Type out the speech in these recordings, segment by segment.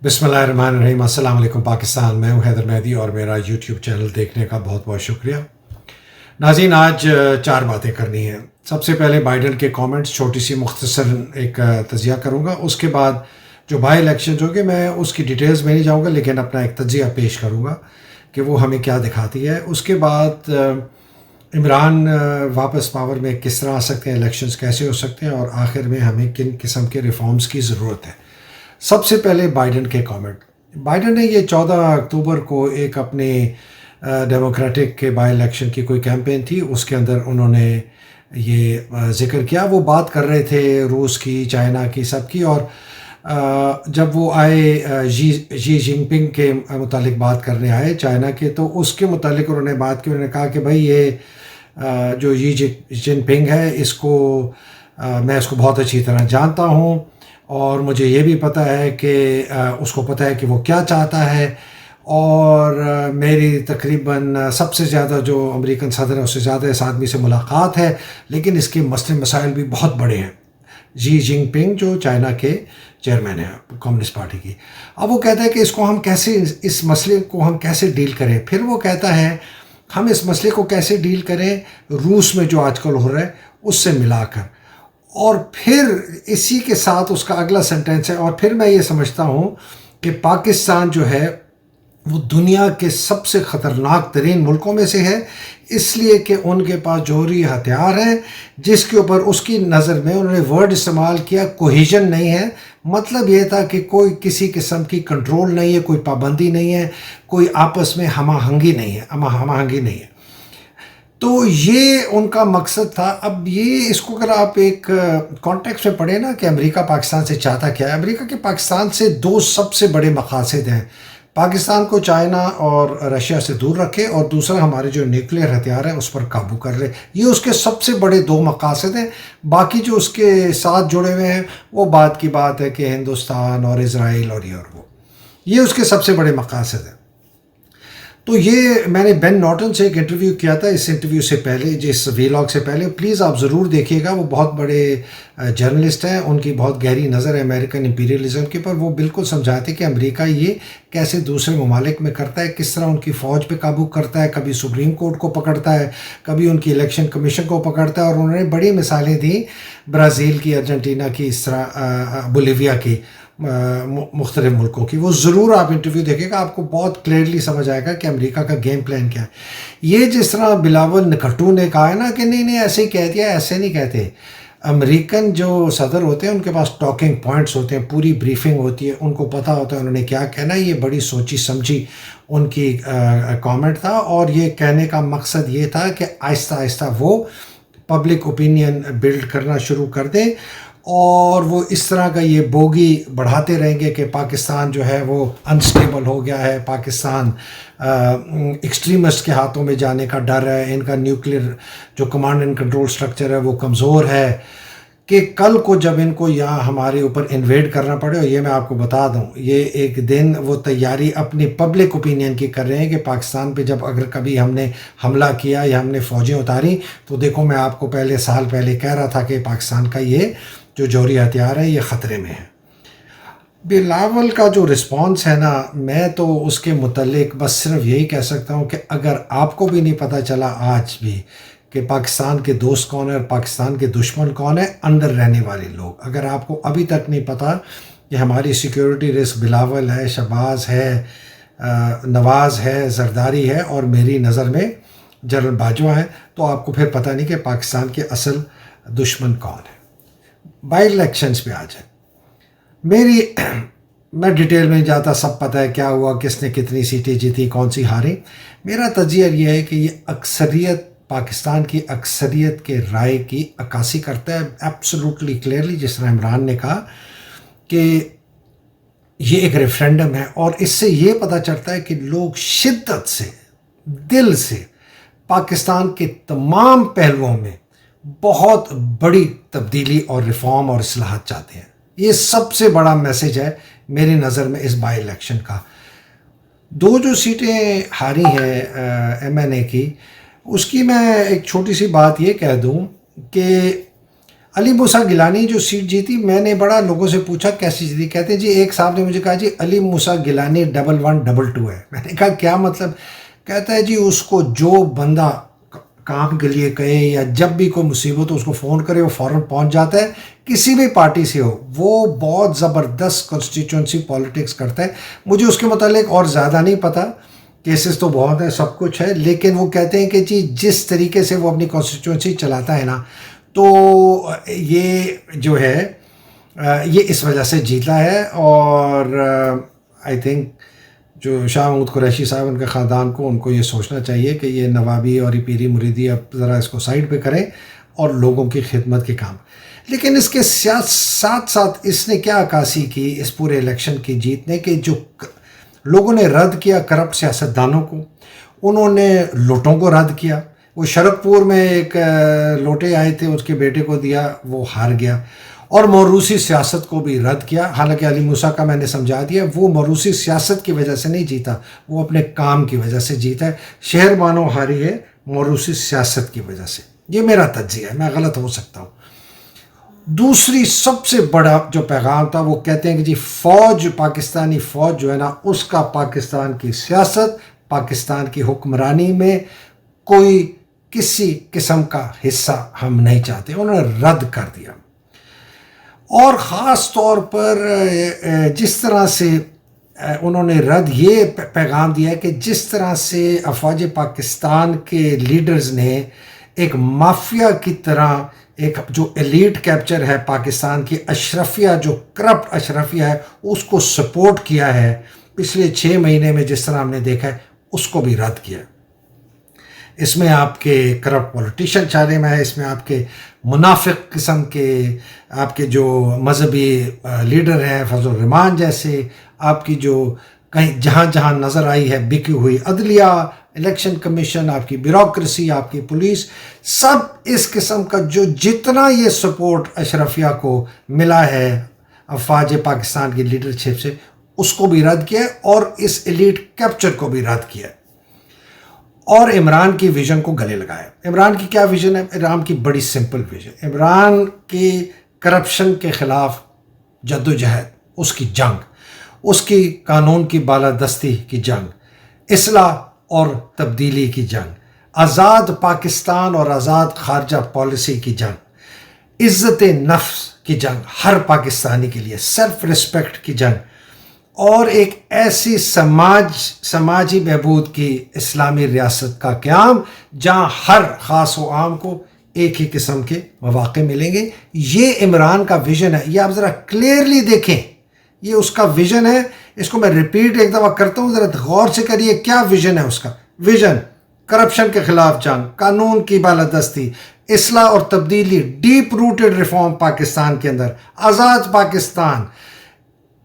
بسم اللہ الرحمن الرحیم۔ السلام علیکم پاکستان، میں ہوں حیدر مہدی اور میرا یوٹیوب چینل دیکھنے کا بہت بہت شکریہ۔ ناظرین، آج چار باتیں کرنی ہیں۔ سب سے پہلے بائیڈن کے کامنٹس، چھوٹی سی مختصر ایک تجزیہ کروں گا۔ اس کے بعد جو بائی الیکشن ہوں گے میں اس کی ڈیٹیلز میں نہیں جاؤں گا، لیکن اپنا ایک تجزیہ پیش کروں گا کہ وہ ہمیں کیا دکھاتی ہے۔ اس کے بعد عمران واپس پاور میں کس طرح آ سکتے ہیں، الیکشنز کیسے ہو سکتے ہیں، اور آخر میں ہمیں کن قسم کے ریفارمز کی ضرورت ہے۔ سب سے پہلے بائیڈن کے کامنٹ۔ بائیڈن نے یہ 14 اکتوبر کو ایک اپنے ڈیموکریٹک کے بائی الیکشن کی کوئی کیمپین تھی، اس کے اندر انہوں نے یہ ذکر کیا۔ وہ بات کر رہے تھے روس کی، چائنا کی، سب کی، اور جب وہ آئے جی جن پنگ کے متعلق بات کرنے آئے چائنا کے، تو اس کے متعلق انہوں نے بات کی۔ انہوں نے کہا کہ بھائی یہ جو جی جن پنگ ہے، اس کو میں اس کو بہت اچھی طرح جانتا ہوں، اور مجھے یہ بھی پتہ ہے کہ اس کو پتہ ہے کہ وہ کیا چاہتا ہے، اور میری تقریباً سب سے زیادہ جو امریکن صدر ہے اس سے زیادہ اس آدمی سے ملاقات ہے، لیکن اس کے مسئلے مسائل بھی بہت بڑے ہیں۔ جی جن پنگ جو چائنا کے چیئرمین ہیں کمیونسٹ پارٹی کی۔ اب وہ کہتا ہے کہ اس مسئلے کو ہم کیسے ڈیل کریں۔ پھر وہ کہتا ہے ہم اس مسئلے کو کیسے ڈیل کریں روس میں جو آج کل ہو رہا ہے اس سے ملا کر، اور پھر اسی کے ساتھ اس کا اگلا سینٹینس ہے، اور پھر میں یہ سمجھتا ہوں کہ پاکستان جو ہے وہ دنیا کے سب سے خطرناک ترین ملکوں میں سے ہے، اس لیے کہ ان کے پاس جوہری ہتھیار ہیں، جس کے اوپر اس کی نظر میں انہوں نے ورڈ استعمال کیا کوہیژن نہیں ہے۔ مطلب یہ تھا کہ کوئی کسی قسم کی کنٹرول نہیں ہے، کوئی پابندی نہیں ہے، کوئی آپس میں ہم آہنگی نہیں ہے۔ تو یہ ان کا مقصد تھا۔ اب یہ اس کو اگر آپ ایک کانٹیکسٹ میں پڑھیں نا کہ امریکہ پاکستان سے چاہتا کیا ہے، امریکہ کے پاکستان سے دو سب سے بڑے مقاصد ہیں۔ پاکستان کو چائنا اور رشیا سے دور رکھے، اور دوسرا ہمارے جو نیوکلیئر ہتھیار ہیں اس پر قابو کر لے۔ یہ اس کے سب سے بڑے دو مقاصد ہیں۔ باقی جو اس کے ساتھ جڑے ہوئے ہیں وہ بات کی بات ہے کہ ہندوستان اور اسرائیل اور یہ اس کے سب سے بڑے مقاصد ہیں۔ تو یہ میں نے بین نارٹن سے ایک انٹرویو کیا تھا، اس انٹرویو سے پہلے، جس ویلاگ سے پہلے، پلیز آپ ضرور دیکھیے گا۔ وہ بہت بڑے جرنلسٹ ہیں، ان کی بہت گہری نظر ہے امریکن امپیریلزم کے پر۔ وہ بالکل سمجھاتے کہ امریکہ یہ کیسے دوسرے ممالک میں کرتا ہے، کس طرح ان کی فوج پہ قابو کرتا ہے، کبھی سپریم کورٹ کو پکڑتا ہے، کبھی ان کی الیکشن کمیشن کو پکڑتا ہے، اور انہوں نے بڑی مثالیں دیں برازیل کی، ارجنٹینا کی، اس طرح بولیویا کی، مختلف ملکوں کی۔ وہ ضرور آپ انٹرویو دیکھیں گا، آپ کو بہت کلیئرلی سمجھ آئے گا کہ امریکہ کا گیم پلان کیا ہے۔ یہ جس طرح بلاول نکھٹو نے کہا ہے نا کہ نہیں ایسے ہی کہہ دیا، ایسے نہیں کہتے۔ امریکن جو صدر ہوتے ہیں ان کے پاس ٹاکنگ پوائنٹس ہوتے ہیں، پوری بریفنگ ہوتی ہے، ان کو پتہ ہوتا ہے انہوں نے کیا کہنا ہے۔ یہ بڑی سوچی سمجھی ان کی کامنٹ تھا، اور یہ کہنے کا مقصد یہ تھا کہ آہستہ آہستہ وہ پبلک اوپینین بلڈ کرنا شروع کر دیں، اور وہ اس طرح کا یہ بوگی بڑھاتے رہیں گے کہ پاکستان جو ہے وہ انسٹیبل ہو گیا ہے، پاکستان ایکسٹریمسٹ کے ہاتھوں میں جانے کا ڈر ہے، ان کا نیوکلیئر جو کمانڈ اینڈ کنٹرول سٹرکچر ہے وہ کمزور ہے، کہ کل کو جب ان کو یہاں ہمارے اوپر انویڈ کرنا پڑے۔ اور یہ میں آپ کو بتا دوں، یہ ایک دن وہ تیاری اپنی پبلک اوپینین کی کر رہے ہیں کہ پاکستان پہ جب اگر کبھی ہم نے حملہ کیا یا ہم نے فوجیں اتاری، تو دیکھو میں آپ کو سال پہلے کہہ رہا تھا کہ پاکستان کا یہ جو جوہری ہتھیار ہے یہ خطرے میں ہے۔ بلاول کا جو رسپانس ہے نا، میں تو اس کے متعلق بس صرف یہی کہہ سکتا ہوں کہ اگر آپ کو بھی نہیں پتہ چلا آج بھی کہ پاکستان کے دوست کون ہیں اور پاکستان کے دشمن کون ہیں، اندر رہنے والے لوگ، اگر آپ کو ابھی تک نہیں پتہ کہ ہماری سیکیورٹی رسک بلاول ہے، شہباز ہے، نواز ہے، زرداری ہے، اور میری نظر میں جنرل باجوہ ہے، تو آپ کو پھر پتہ نہیں کہ پاکستان کے اصل دشمن کون ہے۔ بائی الیکشنز پہ آ جائیں، میں ڈیٹیل میں جاتا، سب پتہ ہے کیا ہوا، کس نے کتنی سیٹیں جیتی، کون سی ہاری۔ میرا تجزیہ یہ ہے کہ یہ اکثریت، پاکستان کی اکثریت کے رائے کی عکاسی کرتا ہے ایبسولوٹلی کلیئرلی، جس طرح عمران نے کہا کہ یہ ایک ریفرینڈم ہے، اور اس سے یہ پتہ چلتا ہے کہ لوگ شدت سے، دل سے پاکستان کے تمام پہلوؤں میں بہت بڑی تبدیلی اور ریفارم اور اصلاحات چاہتے ہیں۔ یہ سب سے بڑا میسج ہے میری نظر میں اس بائی الیکشن کا۔ دو جو سیٹیں ہاری ہیں MNA کی، اس کی میں ایک چھوٹی سی بات یہ کہہ دوں کہ علی موسیٰ گیلانی جو سیٹ جیتی، میں نے بڑا لوگوں سے پوچھا کیسی جیتی، کہتے ہیں جی ایک صاحب نے مجھے کہا جی علی موسیٰ گیلانی 1122 ہے. میں نے کہا کیا مطلب؟ کہتا ہے جی اس کو جو بندہ کام کے لیے کہے یا جب بھی کوئی مصیبت ہو اس کو فون کرے وہ فوراً پہنچ جاتا ہے، کسی بھی پارٹی سے ہو. وہ بہت زبردست کنسٹیچوئنسی پالیٹکس کرتا ہے. مجھے اس کے متعلق اور زیادہ نہیں پتہ، کیسز تو بہت ہیں، سب کچھ ہے، لیکن وہ کہتے ہیں کہ جی جس طریقے سے وہ اپنی کانسٹیچوئنسی چلاتا ہے نا، تو یہ جو ہے یہ اس وجہ سے جیتا ہے. اور آئی تھنک جو شاہ محمود قریشی صاحب ان کے خاندان کو، ان کو یہ سوچنا چاہیے کہ یہ نوابی اور یہ پیری مریدی اب ذرا اس کو سائڈ پہ کریں اور لوگوں کی خدمت کے کام. لیکن اس کے ساتھ ساتھ اس نے کیا عکاسی کی اس پورے الیکشن کی جیت نے، کہ جو لوگوں نے رد کیا کرپٹ سیاستدانوں کو، انہوں نے لوٹوں کو رد کیا. وہ شرک پور میں ایک لوٹے آئے تھے، اس کے بیٹے کو دیا، وہ ہار گیا. اور موروثی سیاست کو بھی رد کیا. حالانکہ علی موسیٰ کا میں نے سمجھا دیا، وہ موروثی سیاست کی وجہ سے نہیں جیتا، وہ اپنے کام کی وجہ سے جیتا ہے. شہر بانو ہاری ہے موروثی سیاست کی وجہ سے. یہ میرا تجزیہ ہے، میں غلط ہو سکتا ہوں. دوسری سب سے بڑا جو پیغام تھا، وہ کہتے ہیں کہ جی فوج، پاکستانی فوج جو ہے نا، اس کا پاکستان کی سیاست، پاکستان کی حکمرانی میں کوئی کسی قسم کا حصہ ہم نہیں چاہتے. انہوں نے رد کر دیا. اور خاص طور پر جس طرح سے انہوں نے رد یہ پیغام دیا کہ جس طرح سے افواج پاکستان کے لیڈرز نے ایک مافیا کی طرح ایک جو ایلیٹ کیپچر ہے پاکستان کی اشرفیہ، جو کرپٹ اشرفیہ ہے، اس کو سپورٹ کیا ہے پچھلے 6 مہینے میں، جس طرح ہم نے دیکھا ہے، اس کو بھی رد کیا. اس میں آپ کے کرپٹ پولیٹیشین چارے میں ہے، اس میں آپ کے منافق قسم کے آپ کے جو مذہبی لیڈر ہیں فضل الرحمان جیسے، آپ کی جو کہیں جہاں جہاں نظر آئی ہے بکی ہوئی عدلیہ، الیکشن کمیشن، آپ کی بیوروکریسی، آپ کی پولیس، سب اس قسم کا جو جتنا یہ سپورٹ اشرفیہ کو ملا ہے افواج پاکستان کی لیڈرشپ سے، اس کو بھی رد کیا اور اس ایلیٹ کیپچر کو بھی رد کیا. اور عمران کی ویژن کو گلے لگایا. عمران کی کیا ویژن ہے؟ عمران کی بڑی سمپل ویژن. عمران کی کرپشن کے خلاف جدوجہد، اس کی جنگ، اس کی قانون کی بالادستی کی جنگ، اصلاح اور تبدیلی کی جنگ، آزاد پاکستان اور آزاد خارجہ پالیسی کی جنگ، عزت نفس کی جنگ ہر پاکستانی کے لیے، سیلف ریسپیکٹ کی جنگ، اور ایک ایسی سماجی بہبود کی اسلامی ریاست کا قیام جہاں ہر خاص و عام کو ایک ہی قسم کے مواقع ملیں گے. یہ عمران کا ویژن ہے. یہ آپ ذرا کلیئرلی دیکھیں، یہ اس کا ویژن ہے. اس کو میں ریپیٹ ایک دفعہ کرتا ہوں، ذرا غور سے کریے کیا ویژن ہے اس کا. ویژن: کرپشن کے خلاف جنگ، قانون کی بالادستی، اصلاح اور تبدیلی، ڈیپ روٹڈ ریفارم پاکستان کے اندر، آزاد پاکستان،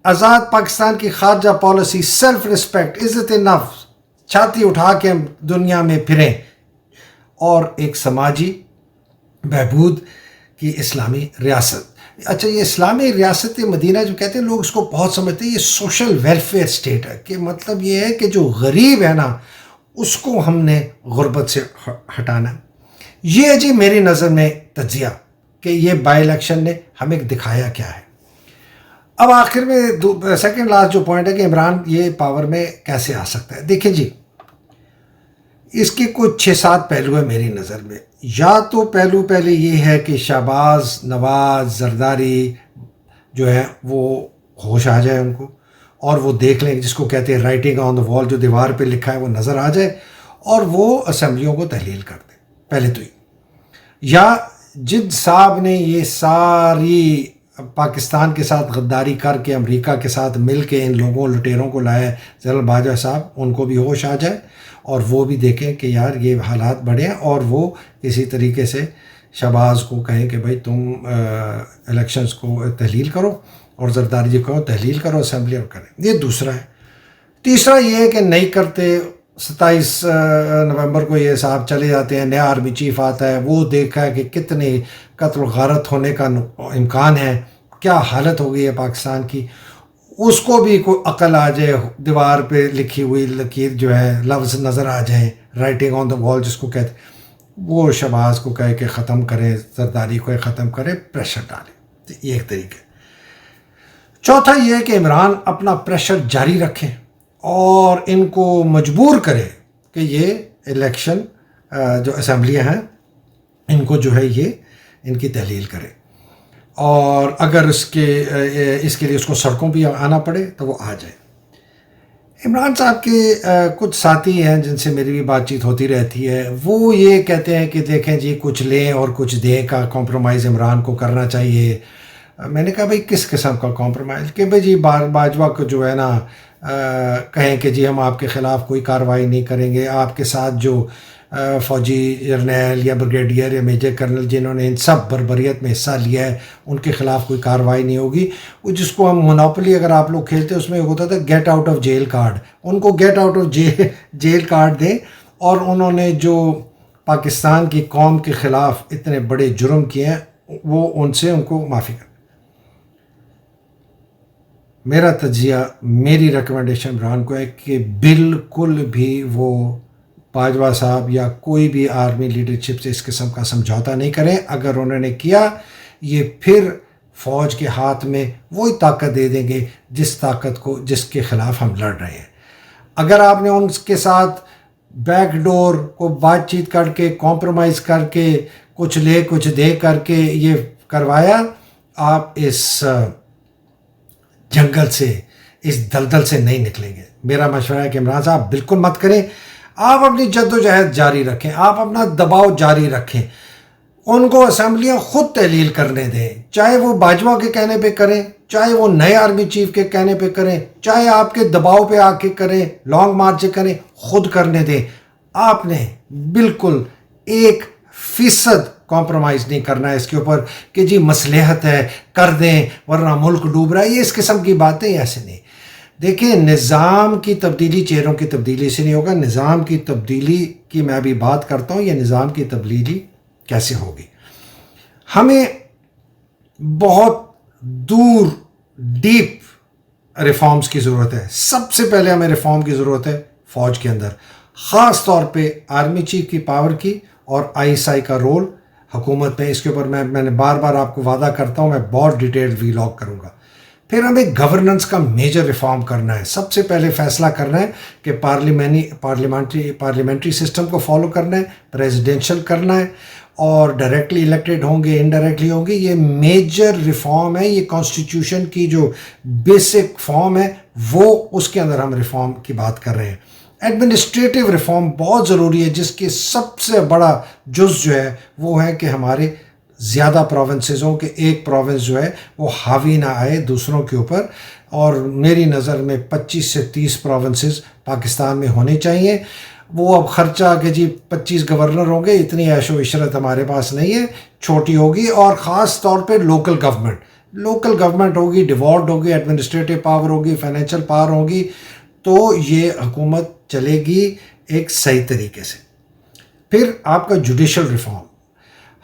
آزاد پاکستان کی خارجہ پالیسی، سیلف ریسپیکٹ، عزت نفس، چھاتی اٹھا کے ہم دنیا میں پھریں، اور ایک سماجی بہبود کی اسلامی ریاست. اچھا، یہ اسلامی ریاست مدینہ جو کہتے ہیں لوگ اس کو بہت سمجھتے ہیں یہ سوشل ویلفیئر سٹیٹ ہے، کہ مطلب یہ ہے کہ جو غریب ہے نا اس کو ہم نے غربت سے ہٹانا. یہ جی میری نظر میں تجزیہ کہ یہ بائی الیکشن نے ہمیں دکھایا کیا ہے. اب آخر میں سیکنڈ لاسٹ جو پوائنٹ ہے کہ عمران یہ پاور میں کیسے آ سکتا ہے. دیکھیں جی، اس کے کچھ 6-7 پہلو ہیں میری نظر میں. یا تو پہلے یہ ہے کہ شہباز، نواز، زرداری جو ہے وہ ہوش آ جائے ان کو، اور وہ دیکھ لیں جس کو کہتے ہیں رائٹنگ آن دا وال، جو دیوار پہ لکھا ہے وہ نظر آ جائے، اور وہ اسمبلیوں کو تحلیل کر دیں. پہلے تو یا جد صاحب نے یہ ساری پاکستان کے ساتھ غداری کر کے امریکہ کے ساتھ مل کے ان لوگوں لٹیروں کو لائے، جنرل باجوہ صاحب، ان کو بھی ہوش آ جائے اور وہ بھی دیکھیں کہ یار یہ حالات بڑے ہیں، اور وہ کسی طریقے سے شہباز کو کہیں کہ بھائی تم الیکشنز کو تحلیل کرو، اور زرداری جی کو تحلیل کرو، اسمبلی اور کریں. یہ دوسرا ہے. تیسرا یہ ہے کہ نہیں کرتے. 27 نومبر کو یہ صاحب چلے جاتے ہیں، نیا آرمی چیف آتا ہے، وہ دیکھا ہے کہ کتنے قتل و غارت ہونے کا امکان ہے، کیا حالت ہو گئی ہے پاکستان کی. اس کو بھی کوئی عقل آ جائے، دیوار پہ لکھی ہوئی لکیر جو ہے لفظ نظر آ جائیں، رائٹنگ آن دا وال جس کو کہتے ہیں، وہ شہباز کو کہے کہ ختم کریں، زرداری کو ختم کرے، پریشر ڈالے. تو یہ ایک طریقہ. چوتھا یہ ہے کہ عمران اپنا پریشر جاری رکھیں اور ان کو مجبور کرے کہ یہ الیکشن جو اسمبلیاں ہیں ان کو جو ہے یہ ان کی تحلیل کرے، اور اگر اس کے لیے اس کو سڑکوں پہ آنا پڑے تو وہ آ جائے. عمران صاحب کے کچھ ساتھی ہیں جن سے میری بھی بات چیت ہوتی رہتی ہے، وہ یہ کہتے ہیں کہ دیکھیں جی کچھ لیں اور کچھ دیں کا کمپرومائز عمران کو کرنا چاہیے. میں نے کہا بھائی کس قسم کا کمپرومائز؟ کہ بھائی جی باجوہ کو جو ہے نا کہیں کہ جی ہم آپ کے خلاف کوئی کارروائی نہیں کریں گے، آپ کے ساتھ جو فوجی جرنیل یا بریگیڈیئر یا میجر کرنل جنہوں نے ان سب بربریت میں حصہ لیا ہے ان کے خلاف کوئی کارروائی نہیں ہوگی. وہ جس کو ہم مونوپلی اگر آپ لوگ کھیلتے اس میں ہوتا تھا get out of jail card, ان کو get out of jail card دیں، اور انہوں نے جو پاکستان کی قوم کے خلاف اتنے بڑے جرم کیے ہیں وہ ان سے ان کو معافی کر. میرا تجزیہ، میری ریکمنڈیشن عمران کو ہے کہ بالکل بھی وہ باجوہ صاحب یا کوئی بھی آرمی لیڈرشپ سے اس قسم کا سمجھوتا نہیں کریں. اگر انہوں نے کیا یہ پھر فوج کے ہاتھ میں وہی طاقت دے دیں گے جس کے خلاف ہم لڑ رہے ہیں. اگر آپ نے ان کے ساتھ بیک ڈور کو بات چیت کر کے کمپرومائز کر کے کچھ لے کچھ دے کر کے یہ کروایا، آپ اس جنگل سے، اس دلدل سے نہیں نکلیں گے. میرا مشورہ ہے کہ عمران صاحب بالکل مت کریں. آپ اپنی جد و جہد جاری رکھیں، آپ اپنا دباؤ جاری رکھیں، ان کو اسمبلیاں خود تحلیل کرنے دیں، چاہے وہ باجوہ کے کہنے پہ کریں، چاہے وہ نئے آرمی چیف کے کہنے پہ کریں، چاہے آپ کے دباؤ پہ آ کے کریں، لانگ مارچ کریں، خود کرنے دیں. آپ نے بالکل 1% کمپرومائز نہیں کرنا ہے اس کے اوپر کہ جی مصلحت ہے کر دیں ورنہ ملک ڈوب رہا ہے. یہ اس قسم کی باتیں ایسے نہیں. دیکھیں نظام کی تبدیلی چہروں کی تبدیلی سے نہیں ہوگا. نظام کی تبدیلی کی میں ابھی بات کرتا ہوں، یہ نظام کی تبدیلی کیسے ہوگی. ہمیں بہت دور ڈیپ ریفارمز کی ضرورت ہے. سب سے پہلے ہمیں ریفارم کی ضرورت ہے فوج کے اندر، خاص طور پہ آرمی چیف کی پاور کی اور آئی ایس آئی کا رول حکومت میں. اس کے اوپر میں نے بار بار آپ کو وعدہ کرتا ہوں میں بہت ڈیٹیلڈ ویلاگ کروں گا. پھر ہمیں گورننس کا میجر ریفارم کرنا ہے. سب سے پہلے فیصلہ کرنا ہے کہ پارلیمنٹری سسٹم کو فالو کرنا ہے، پریزیڈینشل کرنا ہے، اور ڈائریکٹلی الیکٹڈ ہوں گے انڈائریکٹلی ہوں گے. یہ میجر ریفارم ہے. یہ کانسٹیٹیوشن کی جو بیسک فارم ہے وہ اس کے اندر ہم ریفارم کی بات کر رہے ہیں. ایڈمنسٹریٹو ریفارم بہت ضروری ہے، جس کے سب سے بڑا جز جو ہے وہ ہے کہ ہمارے زیادہ پروونسز ہوں، کہ ایک پروونس جو ہے وہ حاوی نہ آئے دوسروں کے اوپر. اور میری نظر میں 25 سے 30 پروونسز پاکستان میں ہونے چاہیے. وہ اب خرچہ کہ جی 25 گورنر ہوں گے، اتنی عیش و عشرت ہمارے پاس نہیں ہے، چھوٹی ہوگی. اور خاص طور پہ لوکل گورنمنٹ ہوگی، ڈیوالوڈ ہوگی، ایڈمنسٹریٹو پاور ہوگی، فائنینشیل پاور ہوگی، تو یہ حکومت چلے گی ایک صحیح طریقے سے. پھر آپ کا جوڈیشل ریفارم،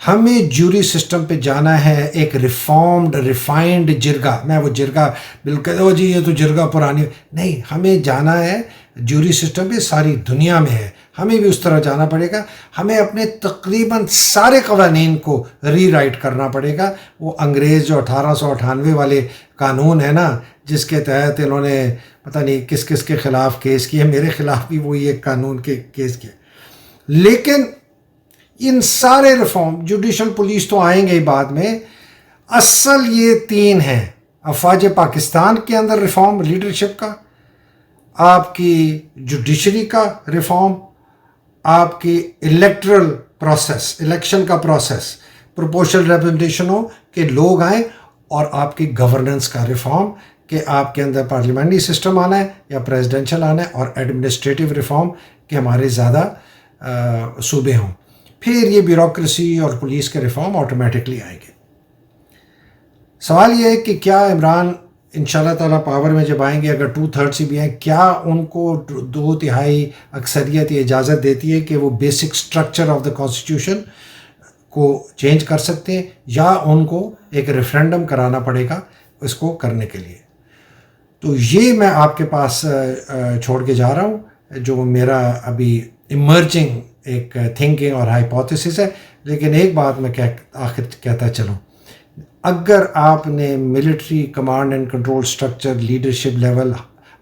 ہمیں جوری سسٹم پہ جانا ہے، ایک ریفارمڈ ریفائنڈ جرگہ. میں وہ جرگہ بالکل جی یہ تو جرگہ پرانی نہیں، ہمیں جانا ہے جوری سسٹم پہ. ساری دنیا میں ہے، ہمیں بھی اس طرح جانا پڑے گا. ہمیں اپنے تقریباً سارے قوانین کو ری رائٹ کرنا پڑے گا. وہ انگریز جو 1898 والے قانون ہے نا، جس کے تحت انہوں نے پتہ نہیں کس کس کے خلاف کیس کیے، میرے خلاف بھی وہی ایک قانون کے کیس کیے. لیکن ان سارے ریفارم، جوڈیشل پولیس تو آئیں گے بعد میں، اصل یہ 3 ہیں. افواج پاکستان کے اندر ریفارم لیڈرشپ کا، آپ کی جوڈیشری کا ریفارم، آپ کی الیکٹرل پروسیس، الیکشن کا پروسیس پروپورشنل ریپرزنٹیشن ہو کہ لوگ آئیں، اور آپ کی گورننس کا ریفارم کہ آپ کے اندر پارلیمنٹری سسٹم آنا ہے یا پریزیڈنشل آنا ہے، اور ایڈمنسٹریٹو ریفارم کہ ہمارے زیادہ صوبے ہوں. پھر یہ بیوروکریسی اور پولیس کے ریفارم آٹومیٹکلی آئیں گے. سوال یہ ہے کہ کیا عمران انشاءاللہ تعالیٰ پاور میں جب آئیں گے، اگر 2/3 بھی ہیں، کیا ان کو 2/3 اکثریت یہ اجازت دیتی ہے کہ وہ basic structure of the constitution کو چینج کر سکتے ہیں، یا ان کو ایک ریفرینڈم کرانا پڑے گا اس کو کرنے کے لیے. تو یہ میں آپ کے پاس چھوڑ کے جا رہا ہوں، جو میرا ابھی ایمرجنگ ایک تھنکنگ اور ہائپوتھیسس ہے، لیکن ایک بات میں آخر کہتا چلوں، اگر آپ نے military command and control structure, leadership level,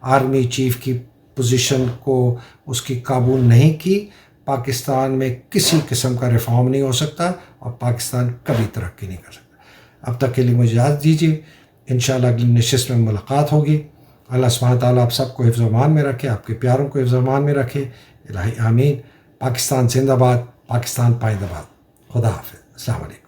army chief کی پوزیشن کو اس کی قابو نہیں کی، پاکستان میں کسی قسم کا ریفارم نہیں ہو سکتا اور پاکستان کبھی ترقی نہیں کر سکتا۔ اب تک کے لیے مجھے اجازت دیجیے، انشاءاللہ اگلی نشست میں ملاقات ہوگی۔ اللہ سبحانہ تعالیٰ آپ سب کو حفظ و امان میں رکھے، آپ کے پیاروں کو حفظ و امان میں رکھے، الہی آمین۔ پاکستان زندہ باد، پاکستان پائندہ باد۔ خدا حافظ، السلام علیکم۔